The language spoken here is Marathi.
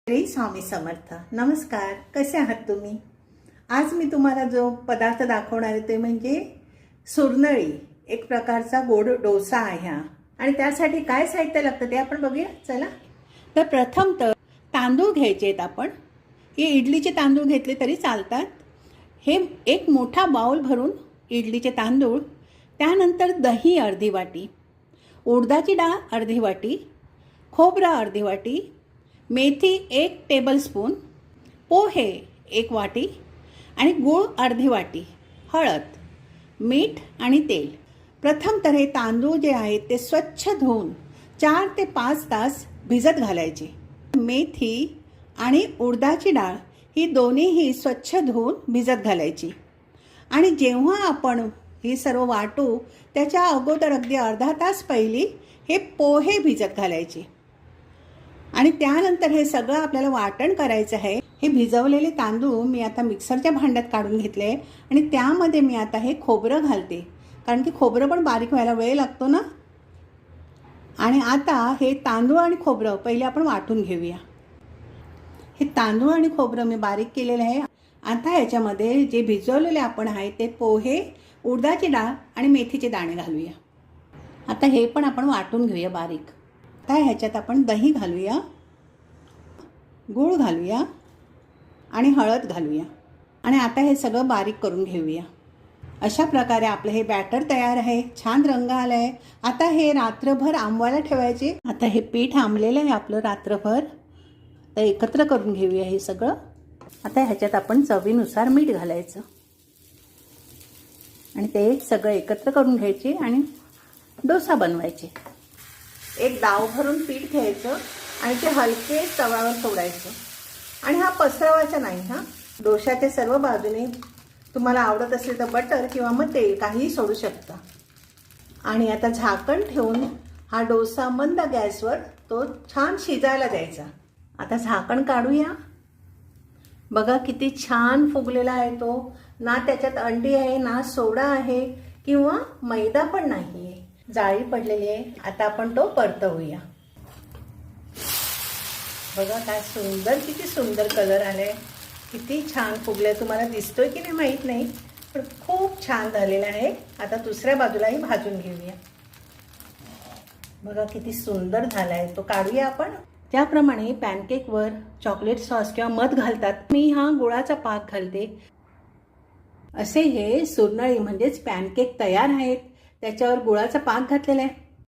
श्री स्वामी समर्थ. नमस्कार, कसे आहात तुम्ही? आज मी तुम्हाला जो पदार्थ दाखवणार आहे ते म्हणजे सुरनळी, एक प्रकारचा गोड डोसा आहे हा. आणि त्यासाठी काय साहित्य लागतं ते आपण बघूया. चला. तर प्रथम तर तांदूळ घ्यायचे आहेत आपण. हे इडलीचे तांदूळ घेतले तरी चालतात. हे एक मोठा बाउल भरून इडलीचे तांदूळ, त्यानंतर दही अर्धी वाटी, उडदाची डाळ अर्धी वाटी, खोबरा अर्धी वाटी, मेथी 1 टेबलस्पून, पोहे 1 वाटी आणि गूळ अर्धी वाटी, हळद, मीठ आणि तेल. प्रथम तर हे तांदूळ जे आहेत ते स्वच्छ धुवून 4 ते 5 तास भिजत घालायचे. मेथी आणि उडदाची डाळ ही दोन्हीही स्वच्छ धुवून भिजत घालायची. आणि जेव्हा आपण हे सर्व वाटू त्याच्या अगोदर अगदी अर्धा तास पहिली हे पोहे भिजत घालायचे. आणि त्यानंतर हे सगळं आपल्याला वाटण करायचं आहे. हे भिजवलेले तांदूळ मी आता मिक्सरच्या भांड्यात काढून घेतले आणि त्यामध्ये मी आता हे खोबरं घालते, कारण की खोबरं पण बारीक व्हायला वेळ लागतो ना. आणि आता हे तांदूळ आणि खोबरं पहिले आपण वाटून घेऊया. हे तांदूळ आणि खोबरं मी बारीक केलेलं आहे. आता ह्याच्यामध्ये जे भिजवलेले आपण आहे ते पोहे, उडदाची डाळ आणि मेथीचे दाणे घालूया. आता हे पण आपण वाटून घेऊया बारीक. आता ह्याच्यात आपण दही घालूया, गूळ घालूया आणि हळद घालूया. आणि आता हे सगळं बारीक करून घेऊया. अशा प्रकारे आपलं हे बॅटर तयार आहे. छान रंग आला आहे. आता हे रात्रभर आंबवायला ठेवायचे. आता हे पीठ आंबलेलं आहे आपलं रात्रभर. तर एकत्र करून घेऊया हे सगळं. आता ह्याच्यात आपण चवीनुसार मीठ घालायचं आणि ते सगळं एकत्र करून घ्यायचे आणि डोसा बनवायचे. एक डाव भरून पीठ घ्यायचं आणि ते हलके तव्यावर सोडायचं. आणि हा पसरवायचा नाही. हा डोशाच्या सर्व बाजूने तुम्हाला आवडत असेल तर बटर किंवा मग तेल काहीही सोडू शकता. आणि आता झाकण ठेवून हा डोसा मंद गॅसवर तो छान शिजायला द्यायचा. आता झाकण काढूया. बघा किती छान फुगलेला आहे तो. ना त्याच्यात अंडी आहे, ना सोडा आहे किंवा मैदा पण नाही आहे. जाळी पडलेली आहे. आता आपण तो परतवूया. बघा काय सुंदर, किती सुंदर कलर आलाय. किती छान फुगले. तुम्हाला दिसतोय की नाही माहीत नाही, पण खूप छान झालेला आहे. आता दुसऱ्या बाजूलाही भाजून घेऊया. बघा किती सुंदर झालाय तो. काढूया आपण. त्याप्रमाणे पॅनकेकवर चॉकलेट सॉस किंवा मध घालतात, मी हा गुळाचा पाक घालते. असे हे सुरनळी म्हणजेच पॅनकेक तयार आहेत. त्याच्यावर गुळाचा पाक घातलेला आहे.